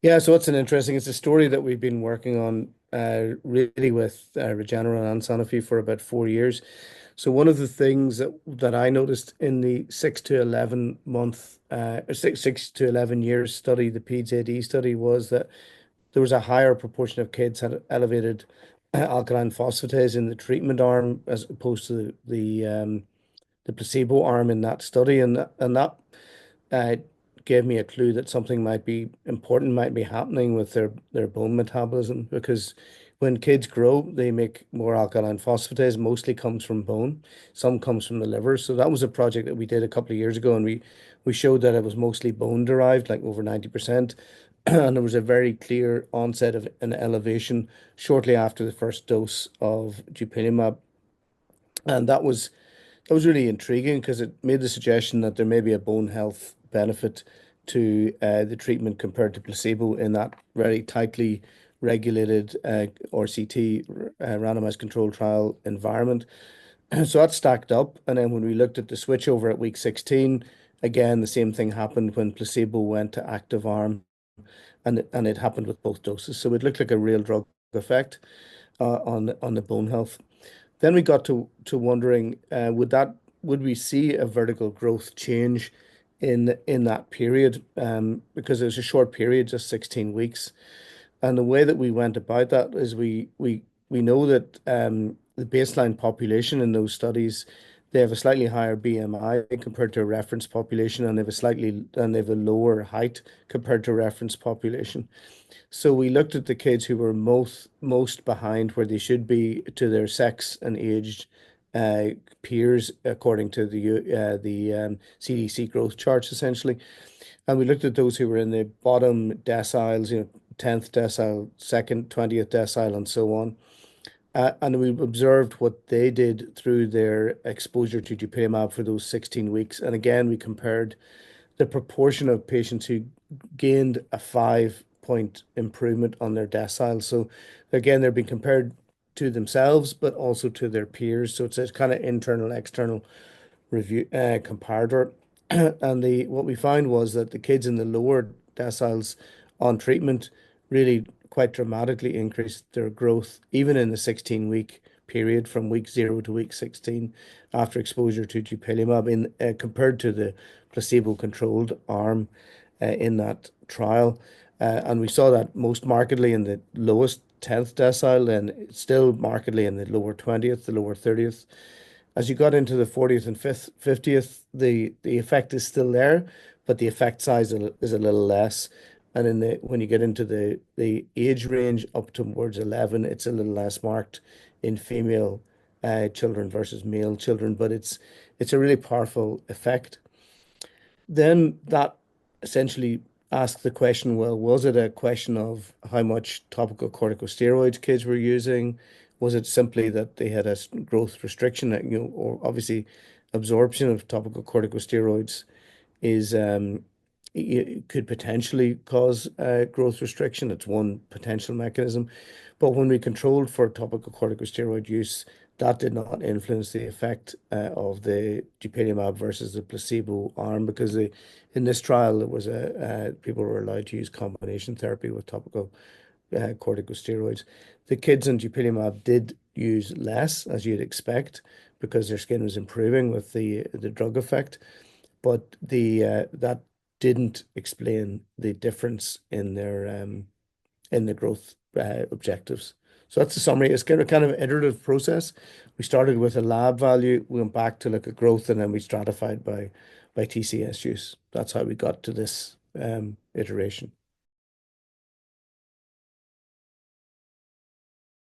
Yeah, so it's a story that we've been working on really with Regeneron and Sanofi for about 4 years. So one of the things that I noticed in the 6 to 11 month or six to 11 years study, the PEDS AD study, was that there was a higher proportion of kids had elevated alkaline phosphatase in the treatment arm as opposed to the placebo arm in that study, and that uh, gave me a clue that something might be important, might be happening with their bone metabolism. Because when kids grow, they make more alkaline phosphatase, mostly comes from bone, some comes from the liver. So that was a project that we did a couple of years ago, and we showed that it was mostly bone derived, like over 90%. And there was a very clear onset of an elevation shortly after the first dose of dupilumab. And that was really intriguing because it made the suggestion that there may be a bone health benefit to the treatment compared to placebo in that very tightly regulated RCT, randomized controlled trial environment. So that stacked up. And then when we looked at the switchover at week 16, again, the same thing happened when placebo went to active arm, and it happened with both doses. So it looked like a real drug effect on the bone health. Then we got to wondering, would we see a vertical growth change in that period? Because it was a short period, just 16 weeks. And the way that we went about that is we know that the baseline population in those studies, they have a slightly higher BMI compared to a reference population, and they have a lower height compared to a reference population. So we looked at the kids who were most behind where they should be to their sex and aged uh, peers according to the CDC growth charts essentially, and we looked at those who were in the bottom deciles, 10th decile, second, 20th decile, and so on. And we observed what they did through their exposure to dupilumab for those 16 weeks. And again, we compared the proportion of patients who gained a 5 point improvement on their decile. So again, they're being compared to themselves, but also to their peers. So it's a kind of internal, external review comparator. And the what we found was that the kids in the lower deciles on treatment really quite dramatically increased their growth, even in the 16-week period from week 0 to week 16 after exposure to dupilumab in compared to the placebo-controlled arm in that trial. And we saw that most markedly in the lowest 10th decile and still markedly in the lower 20th, the lower 30th. As you got into the 40th and 50th, the effect is still there, but the effect size is a little less. And when you get into the age range up towards 11, it's a little less marked in female children versus male children, but it's a really powerful effect. Then that essentially asked the question, well, was it a question of how much topical corticosteroids kids were using? Was it simply that they had a growth restriction that, or obviously absorption of topical corticosteroids is it could potentially cause growth restriction. It's one potential mechanism. But when we controlled for topical corticosteroid use, that did not influence the effect of the dupilumab versus the placebo arm because in this trial it was people were allowed to use combination therapy with topical corticosteroids. The kids in dupilumab did use less, as you'd expect, because their skin was improving with the drug effect, but the that didn't explain the difference in the growth objectives. So that's the summary. It's kind of an iterative process. We started with a lab value, we went back to look at growth, and then we stratified by TCS use. That's how we got to this iteration.